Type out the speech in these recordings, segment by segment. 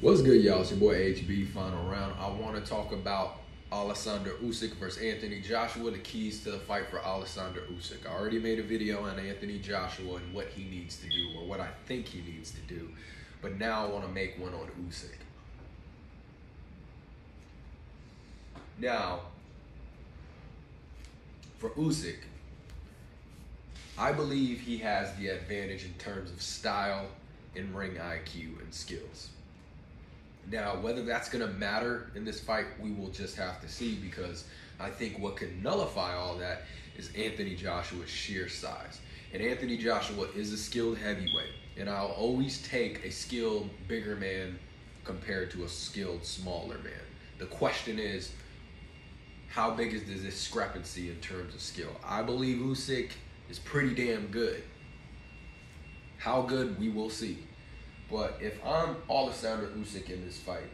What's good, y'all? It's your boy HB. Final round. I want to talk about Oleksandr Usyk versus Anthony Joshua, the keys to the fight for Oleksandr Usyk. I already made a video on Anthony Joshua and what he needs to do, or what I think he needs to do. But now I want to make one on Usyk. Now, for Usyk, I believe he has the advantage in terms of style and ring IQ and skills. Now, whether that's going to matter in this fight, we will just have to see, because I think what can nullify all that is Anthony Joshua's sheer size. And Anthony Joshua is a skilled heavyweight, and I'll always take a skilled bigger man compared to a skilled smaller man. The question is, how big is the discrepancy in terms of skill? I believe Usyk is pretty damn good. How good, we will see. But if I'm Oleksandr Usyk in this fight,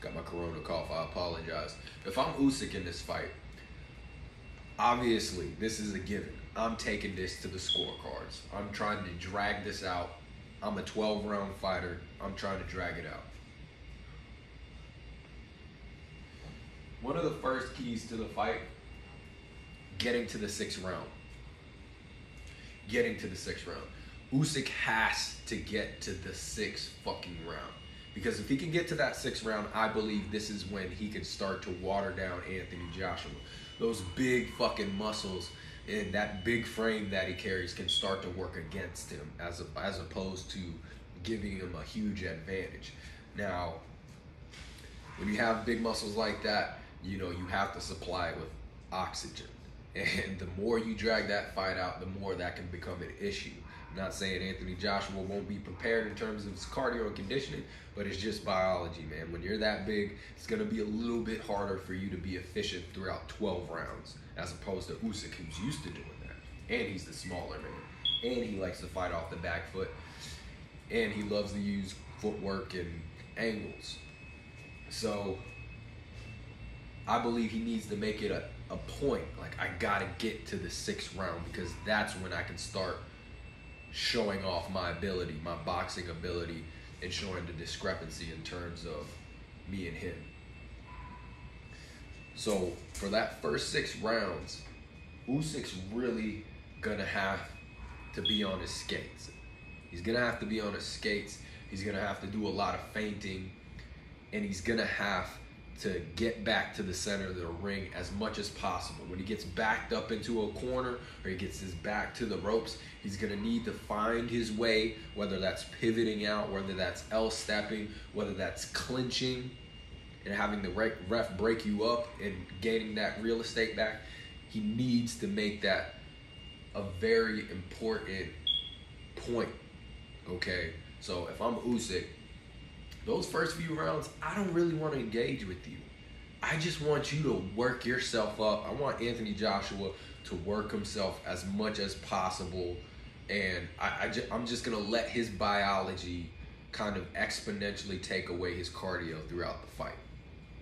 got my corona cough, I apologize. If I'm Usyk in this fight, obviously this is a given. I'm taking this to the scorecards. I'm trying to drag this out. I'm a 12-round fighter. I'm trying to drag it out. One of the first keys to the fight, getting to the 6th round. Getting to the 6th round. Usyk has to get to the 6th fucking round. Because if he can get to that 6th round, I believe this is when he can start to water down Anthony Joshua. Those big fucking muscles and that big frame that he carries can start to work against him as opposed to giving him a huge advantage. Now, when you have big muscles like that, you know, you have to supply it with oxygen. And the more you drag that fight out, the more that can become an issue. I'm not saying Anthony Joshua won't be prepared in terms of his cardio and conditioning, but it's just biology, man. When you're that big, it's going to be a little bit harder for you to be efficient throughout 12 rounds, as opposed to Usyk, who's used to doing that. And he's the smaller man. And he likes to fight off the back foot. And he loves to use footwork and angles. So I believe he needs to make it a point. Like, I got to get to the 6th round, because that's when I can start showing off my ability, my boxing ability, and showing the discrepancy in terms of me and him. So for that first 6 rounds, Usyk's really gonna have to be on his skates. He's gonna have to be on his skates. He's gonna have to do a lot of feinting, and he's gonna have to get back to the center of the ring as much as possible. When he gets backed up into a corner, or he gets his back to the ropes, he's gonna need to find his way, whether that's pivoting out, whether that's L-stepping, whether that's clinching and having the ref break you up and gaining that real estate back. He needs to make that a very important point, okay? So if I'm Usyk, those first few rounds, I don't really want to engage with you. I just want you to work yourself up. I want Anthony Joshua to work himself as much as possible. And I'm just going to let his biology kind of exponentially take away his cardio throughout the fight.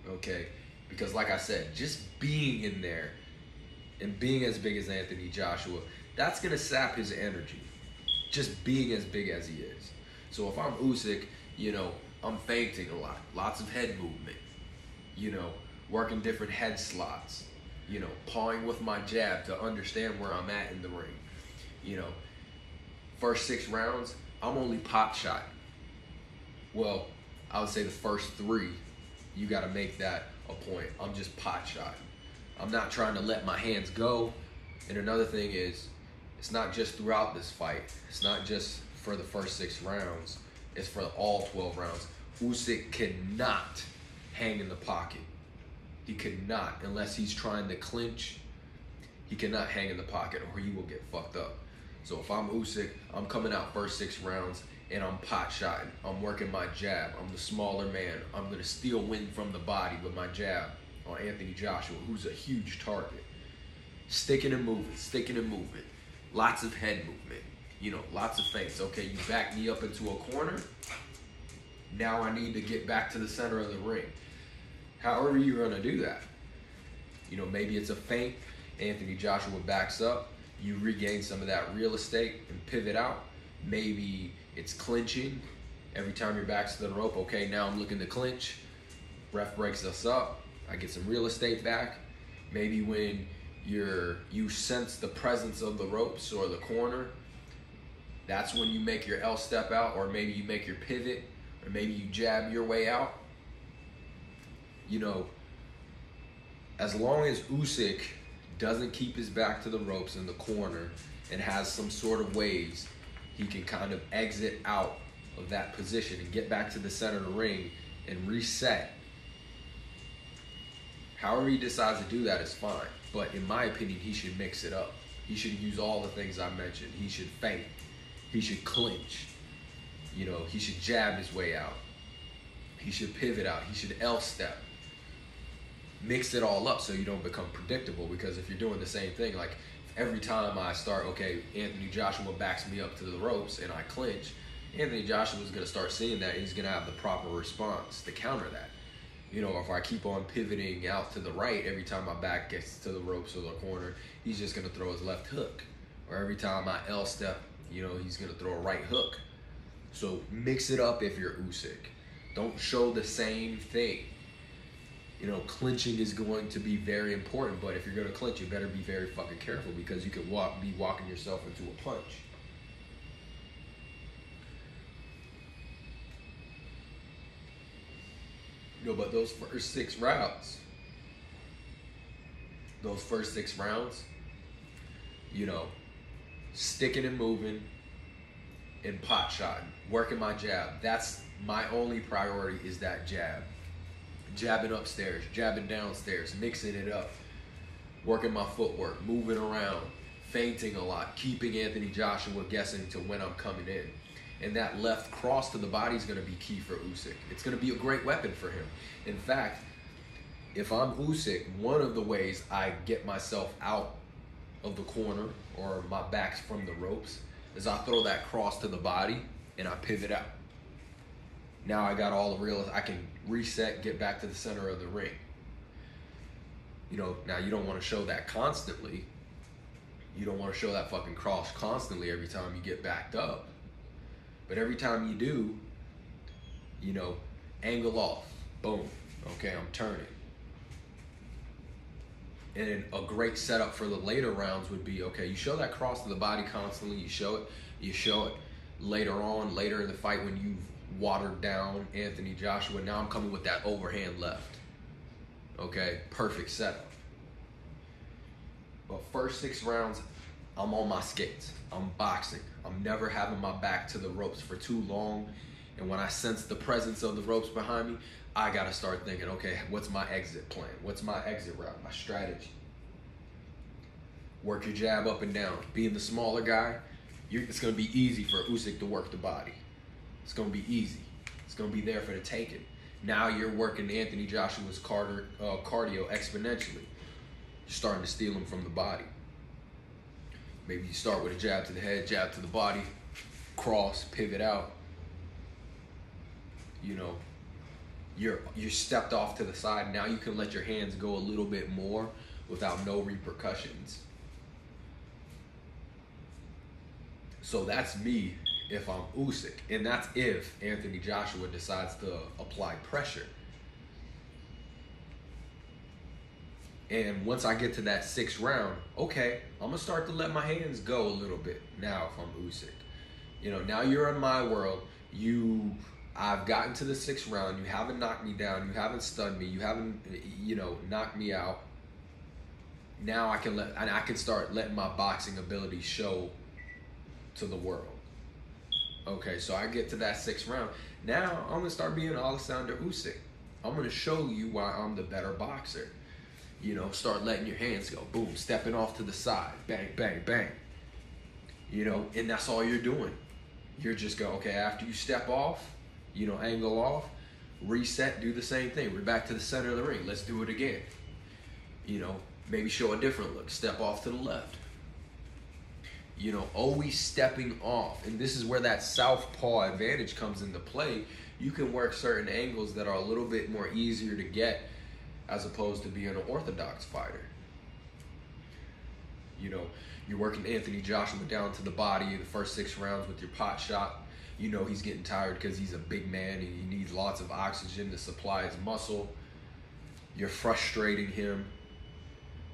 Okay? Because like I said, just being in there and being as big as Anthony Joshua, that's going to sap his energy. Just being as big as he is. So if I'm Usyk, you know, I'm feinting a lot. Lots of head movement. You know, working different head slots. You know, pawing with my jab to understand where I'm at in the ring. You know, first 6 rounds, I'm only pot shot. Well, I would say the first 3, you got to make that a point. I'm just pot shot. I'm not trying to let my hands go. And another thing is, it's not just throughout this fight. It's not just for the first 6 rounds. It's for all 12 rounds. Usyk cannot hang in the pocket. He cannot, unless he's trying to clinch. He cannot hang in the pocket, or he will get fucked up. So if I'm Usyk, I'm coming out first 6 rounds and I'm pot shotting. I'm working my jab. I'm the smaller man. I'm going to steal wind from the body with my jab on Anthony Joshua, who's a huge target. Sticking and moving, sticking and moving. Lots of head movement. You know, lots of feints. Okay, you back me up into a corner. Now I need to get back to the center of the ring. However you're going to do that. You know, maybe it's a feint. Anthony Joshua backs up. You regain some of that real estate and pivot out. Maybe It's clinching. Every time your back's to the rope, okay, now I'm looking to clinch. Ref breaks us up. I get some real estate back. Maybe when you sense the presence of the ropes or the corner, that's when you make your L step out, or maybe you make your pivot, or maybe you jab your way out. You know, as long as Usyk doesn't keep his back to the ropes in the corner and has some sort of waves, he can kind of exit out of that position and get back to the center of the ring and reset. However he decides to do that is fine. But in my opinion, he should mix it up. He should use all the things I mentioned. He should feint. He should clinch. You know, he should jab his way out. He should pivot out. He should L step. Mix it all up so you don't become predictable, because if you're doing the same thing, like every time I start, okay, Anthony Joshua backs me up to the ropes and I clinch, Anthony Joshua's going to start seeing that, and he's going to have the proper response to counter that. You know, if I keep on pivoting out to the right every time my back gets to the ropes or the corner, he's just going to throw his left hook. Or every time I L step, you know, he's going to throw a right hook. So mix it up if you're Usyk. Don't show the same thing. You know, clinching is going to be very important, but if you're going to clinch, you better be very fucking careful, because you could be walking yourself into a punch. You know, but those first six rounds, you know, sticking and moving and pot shotting, working my jab. That's my only priority, is that jab. Jabbing upstairs, jabbing downstairs, mixing it up, working my footwork, moving around, feinting a lot, keeping Anthony Joshua guessing to when I'm coming in. And that left cross to the body is going to be key for Usyk. It's going to be a great weapon for him. In fact, if I'm Usyk, one of the ways I get myself out of the corner or my back's from the ropes is I throw that cross to the body and I pivot out. Now I got all the real, I can reset, get back to the center of the ring. You know, now you don't want to show that constantly. You don't want to show that fucking cross constantly every time you get backed up. But every time you do, you know, angle off, boom, okay, I'm turning. And a great setup for the later rounds would be, okay, you show that cross to the body constantly, you show it later on, later in the fight when you've watered down Anthony Joshua. Now I'm coming with that overhand left. Okay, perfect setup. But first 6 rounds, I'm on my skates. I'm boxing. I'm never having my back to the ropes for too long. And when I sense the presence of the ropes behind me, I gotta start thinking, okay, what's my exit plan? What's my exit route, my strategy? Work your jab up and down. Being the smaller guy, it's gonna be easy for Usyk to work the body. It's gonna be easy. It's gonna be there for the taking. Now you're working Anthony Joshua's cardio exponentially. You're starting to steal him from the body. Maybe you start with a jab to the head, jab to the body, cross, pivot out. You know, you're stepped off to the side. Now you can let your hands go a little bit more without no repercussions. So that's me if I'm Usyk. And that's if Anthony Joshua decides to apply pressure. And once I get to that 6th round, okay, I'm going to start to let my hands go a little bit now if I'm Usyk. You know, now you're in my world. I've gotten to the 6th round. You haven't knocked me down. You haven't stunned me. You haven't, knocked me out. Now I can start letting my boxing ability show to the world. Okay, so I get to that 6th round. Now I'm going to start being Oleksandr Usyk. I'm going to show you why I'm the better boxer. You know, start letting your hands go. Boom, stepping off to the side. Bang, bang, bang. You know, and that's all you're doing. You're just going, okay, after you step off, angle off, reset, do the same thing. We're back to the center of the ring. Let's do it again. Maybe show a different look. Step off to the left. Always stepping off. And this is where that southpaw advantage comes into play. You can work certain angles that are a little bit more easier to get as opposed to being an orthodox fighter. You're working Anthony Joshua down to the body in the first 6 rounds with your pot shot. You know he's getting tired because he's a big man and he needs lots of oxygen to supply his muscle. You're frustrating him.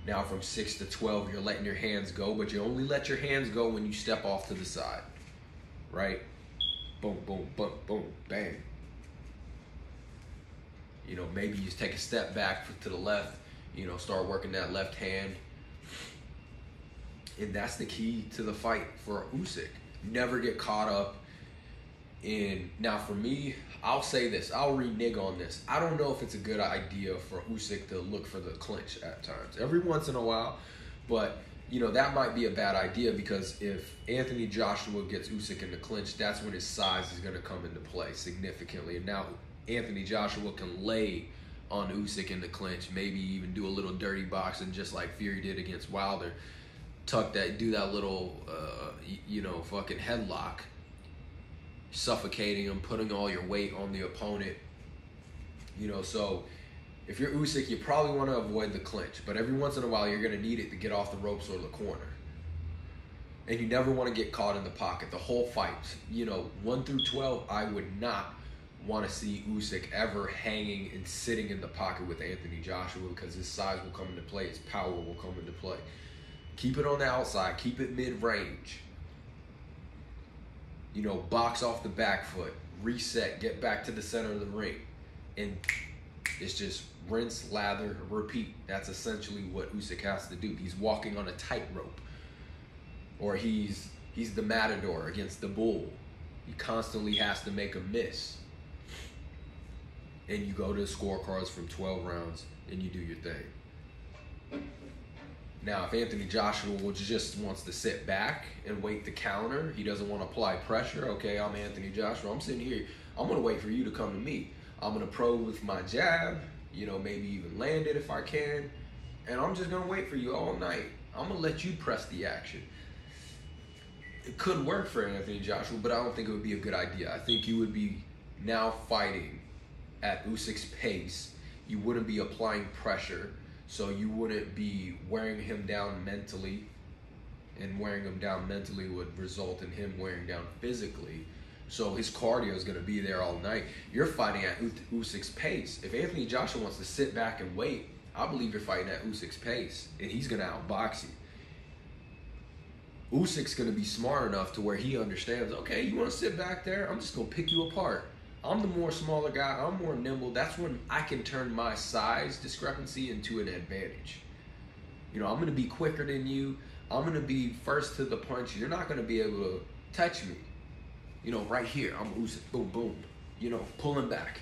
Now from 6 to 12, you're letting your hands go, but you only let your hands go when you step off to the side, right? Boom, boom, boom, boom, bang. You know, maybe you take a step back to the left, you know, start working that left hand. And that's the key to the fight for Usyk. Never get caught up in, now for me, I'll say this, I'll renege on this. I don't know if it's a good idea for Usyk to look for the clinch at times. Every once in a while, but you know, that might be a bad idea because if Anthony Joshua gets Usyk in the clinch, that's when his size is going to come into play significantly. And now Anthony Joshua can lay on Usyk in the clinch, maybe even do a little dirty boxing just like Fury did against Wilder. Do that little, you know, fucking headlock, suffocating him, putting all your weight on the opponent. You know, so if you're Usyk, you probably want to avoid the clinch, but every once in a while you're going to need it to get off the ropes or the corner. And you never want to get caught in the pocket. The whole fight, you know, 1 through 12, I would not want to see Usyk ever hanging and sitting in the pocket with Anthony Joshua because his size will come into play, his power will come into play. Keep it on the outside, keep it mid-range. You know, box off the back foot, reset, get back to the center of the ring. And it's just rinse, lather, repeat. That's essentially what Usyk has to do. He's walking on a tightrope. Or he's the matador against the bull. He constantly has to make a miss. And you go to the scorecards from 12 rounds and you do your thing. Now, if Anthony Joshua just wants to sit back and wait the counter, he doesn't want to apply pressure. Okay, I'm Anthony Joshua. I'm sitting here. I'm going to wait for you to come to me. I'm going to probe with my jab, you know, maybe even land it if I can. And I'm just going to wait for you all night. I'm going to let you press the action. It could work for Anthony Joshua, but I don't think it would be a good idea. I think you would be now fighting at Usyk's pace. You wouldn't be applying pressure. So you wouldn't be wearing him down mentally, and wearing him down mentally would result in him wearing down physically. So his cardio is going to be there all night. You're fighting at Usyk's pace. If Anthony Joshua wants to sit back and wait, I believe you're fighting at Usyk's pace, and he's going to outbox you. Usyk's going to be smart enough to where he understands, okay, you want to sit back there? I'm just going to pick you apart. I'm the more smaller guy. I'm more nimble. That's when I can turn my size discrepancy into an advantage. You know, I'm going to be quicker than you. I'm going to be first to the punch. You're not going to be able to touch me. You know, right here, I'm Usyk. Boom, boom. You know, pulling back.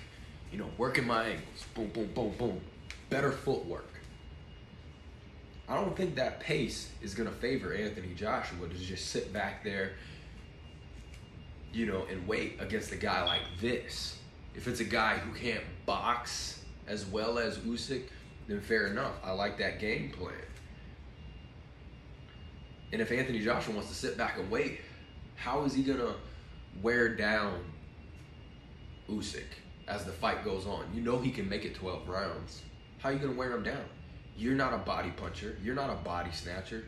You know, working my angles. Boom, boom, boom, boom. Better footwork. I don't think that pace is going to favor Anthony Joshua to just sit back there, you know, and wait against a guy like this. If it's a guy who can't box as well as Usyk, then fair enough. I like that game plan. And if Anthony Joshua wants to sit back and wait, how is he going to wear down Usyk as the fight goes on? You know he can make it 12 rounds. How are you going to wear him down? You're not a body puncher. You're not a body snatcher.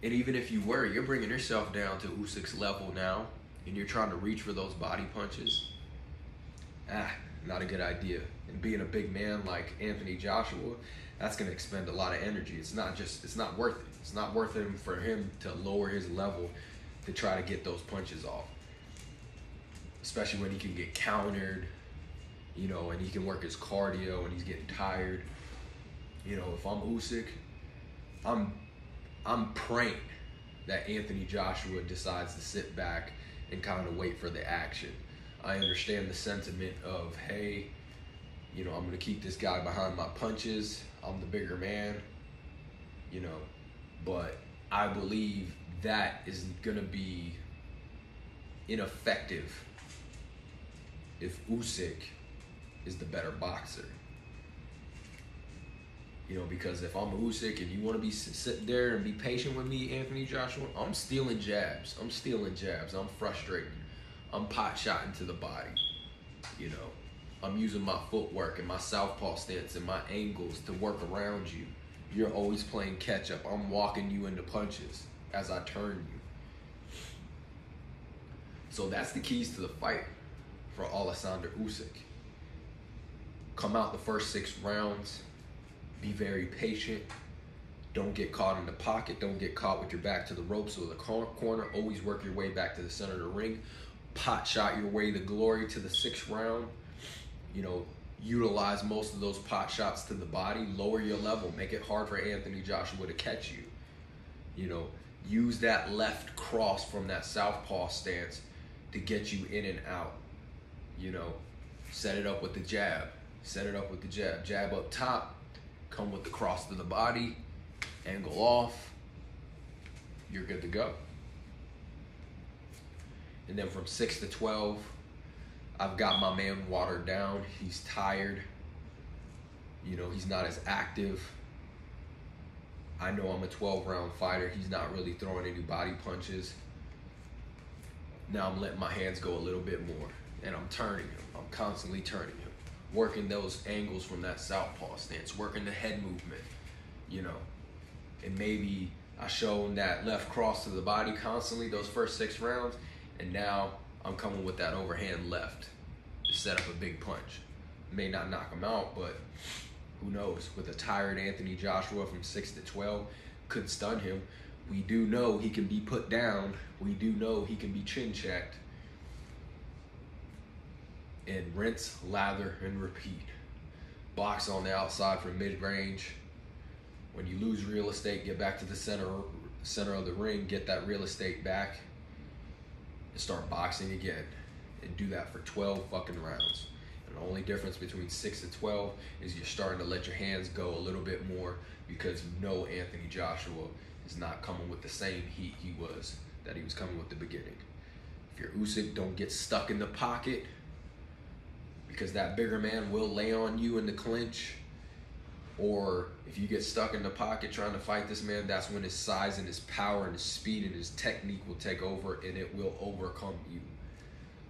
And even if you were, you're bringing yourself down to Usyk's level now, and you're trying to reach for those body punches. Not a good idea. And being a big man like Anthony Joshua, that's going to expend a lot of energy. It's not worth it. It's not worth it for him to lower his level to try to get those punches off. Especially when he can get countered, you know, and he can work his cardio and he's getting tired. You know, if I'm Usyk, I'm praying that Anthony Joshua decides to sit back and kind of wait for the action. I understand the sentiment of, hey, you know, I'm going to keep this guy behind my punches. I'm the bigger man, you know, but I believe that is going to be ineffective if Usyk is the better boxer. You know, because if I'm Usyk and you want to be sit there and be patient with me, Anthony Joshua, I'm stealing jabs. I'm frustrating. I'm pot-shotting to the body. You know, I'm using my footwork and my southpaw stance and my angles to work around you. You're always playing catch-up. I'm walking you into punches as I turn you. So that's the keys to the fight for Oleksandr Usyk. Come out the first 6 rounds. Be very patient. Don't get caught in the pocket. Don't get caught with your back to the ropes or the corner. Always work your way back to the center of the ring. Pot shot your way to glory to the 6th round. You know, utilize most of those pot shots to the body. Lower your level. Make it hard for Anthony Joshua to catch you. You know, use that left cross from that southpaw stance to get you in and out. You know, set it up with the jab. Set it up with the jab. Jab up top. Come with the cross to the body. Angle off. You're good to go. And then from 6 to 12, I've got my man watered down. He's tired. You know, he's not as active. I know I'm a 12-round fighter. He's not really throwing any body punches. Now I'm letting my hands go a little bit more. And I'm turning him. I'm constantly turning him. Working those angles from that southpaw stance. Working the head movement. You know. And maybe I showed that left cross to the body constantly those first 6 rounds. And now I'm coming with that overhand left to set up a big punch. May not knock him out, but who knows? With a tired Anthony Joshua from 6 to 12, could stun him. We do know he can be put down. We do know he can be chin checked. And rinse, lather, and repeat. Box on the outside from mid-range. When you lose real estate, get back to the center of the ring, get that real estate back, and start boxing again. And do that for 12 fucking rounds. And the only difference between 6 and 12 is you're starting to let your hands go a little bit more because you know Anthony Joshua is not coming with the same heat that he was coming with at the beginning. If you're Usyk, don't get stuck in the pocket because that bigger man will lay on you in the clinch. Or if you get stuck in the pocket trying to fight this man, that's when his size and his power and his speed and his technique will take over and it will overcome you.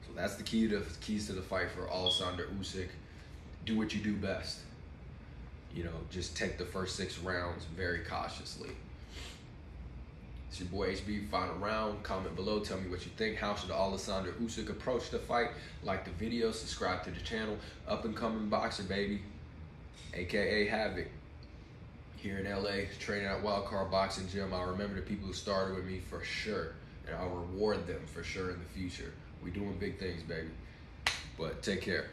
So that's the keys to the fight for Oleksandr Usyk. Do what you do best. You know, just take the first 6 rounds very cautiously. It's your boy HB, final round. Comment below, tell me what you think. How should Oleksandr Usyk approach the fight? Like the video, subscribe to the channel. Up and coming boxer, baby. AKA Havoc, here in LA, training at Wildcard Boxing Gym. I'll remember the people who started with me for sure, and I'll reward them for sure in the future. We're doing big things, baby. But take care.